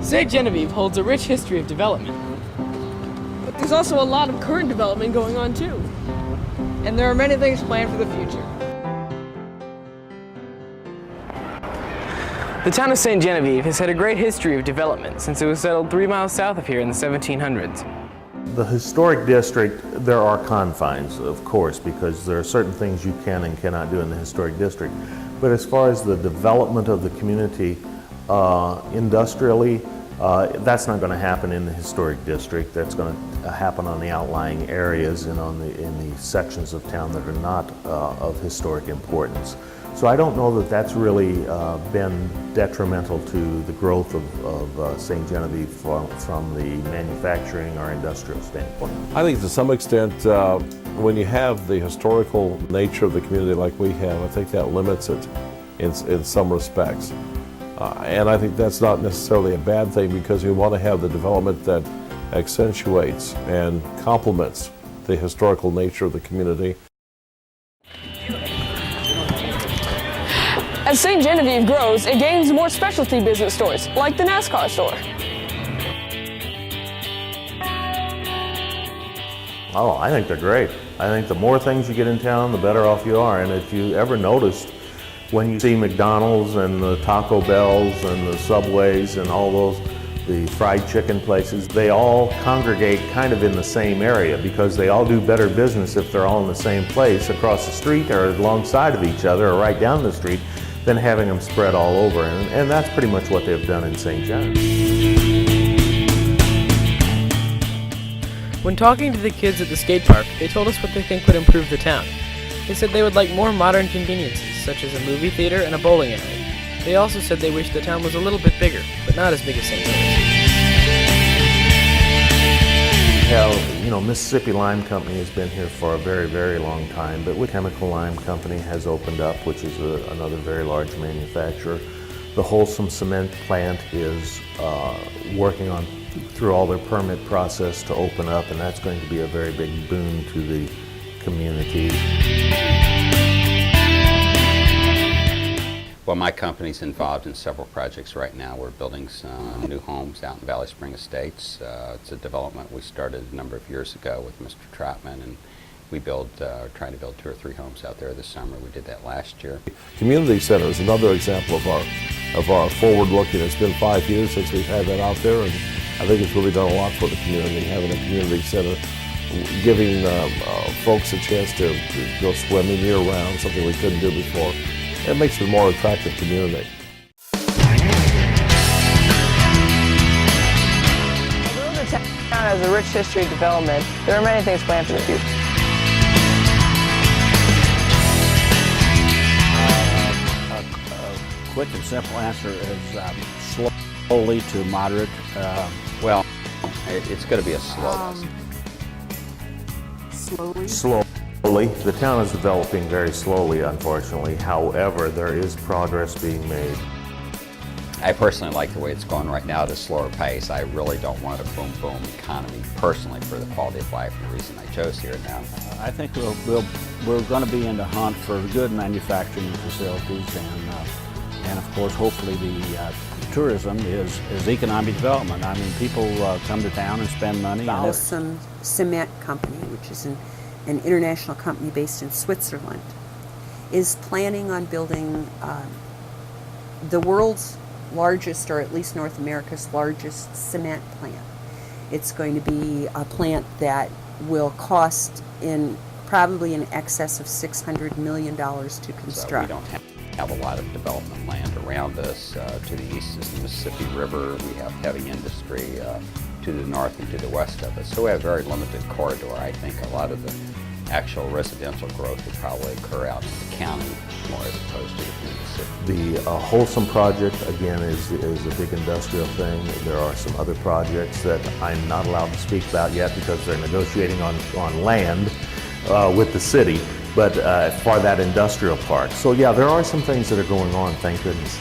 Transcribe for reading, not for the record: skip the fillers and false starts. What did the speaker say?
St. Genevieve holds a rich history of development. But there's also a lot of current development going on too. And there are many things planned for the future. The town of St. Genevieve has had a great history of development since it was settled 3 miles south of here in the 1700s. The historic district, there are confines, of course, because there are certain things you can and cannot do in the historic district. But as far as the development of the community industrially, that's not going to happen in the historic district. That's going to happen on the outlying areas and in the sections of town that are not of historic importance. So I don't know that that's really been detrimental to the growth of St. Genevieve from the manufacturing or industrial standpoint. I think to some extent, when you have the historical nature of the community like we have, I think that limits it in some respects. And I think that's not necessarily a bad thing, because you want to have the development that accentuates and complements the historical nature of the community. As St. Genevieve grows, it gains more specialty business stores, like the NASCAR store. Oh, I think they're great. I think the more things you get in town, the better off you are. And if you ever noticed, when you see McDonald's and the Taco Bells and the Subways and all those, the fried chicken places, they all congregate kind of in the same area, because they all do better business if they're all in the same place across the street or alongside of each other or right down the street, than having them spread all over. And that's pretty much what they've done in St. Genevieve. When talking to the kids at the skate park, they told us what they think would improve the town. They said they would like more modern conveniences, such as a movie theater and a bowling alley. They also said they wish the town was a little bit bigger, but not as big as St. Louis. Mississippi Lime Company has been here for a very, very long time, but Chemical Lime Company has opened up, which is another very large manufacturer. The Wholesome Cement plant is working on through all their permit process to open up, and that's going to be a very big boon to the community. Well, my company's involved in several projects right now. We're building some new homes out in Valley Spring Estates. It's a development we started a number of years ago with Mr. Trotman, and we trying to build 2 or 3 homes out there this summer. We did that last year. Community center is another example of our forward-looking. It's been 5 years since we've had that out there, and I think it's really done a lot for the community, having a community center, giving folks a chance to go swimming year-round, something we couldn't do before. It makes it a more attractive community. Although the town has a rich history of development, there are many things planned for the future. A quick and simple answer is slowly to moderate. Well, it's going to be a slow Slowly. The town is developing very slowly, unfortunately. However, there is progress being made. I personally like the way it's going right now at a slower pace. I really don't want a boom economy personally for the quality of life, and the reason I chose here now. I think we're going to be in the hunt for good manufacturing facilities, and of course, hopefully the tourism is economic development. I mean, people come to town and spend money. Balsam Cement Company, which is an international company based in Switzerland, is planning on building the world's largest, or at least North America's largest, cement plant. It's going to be a plant that will cost probably in excess of $600 million to construct. So we don't have a lot of development land around us. To the east is the Mississippi River. We have heavy industry to the north and to the west of us. So we have a very limited corridor. I think a lot of the actual residential growth would probably occur out in the county more as opposed to the city. The Wholesome project, again, is a big industrial thing. There are some other projects that I'm not allowed to speak about yet because they're negotiating on land with the city, but for that industrial park. So yeah, there are some things that are going on, thank goodness.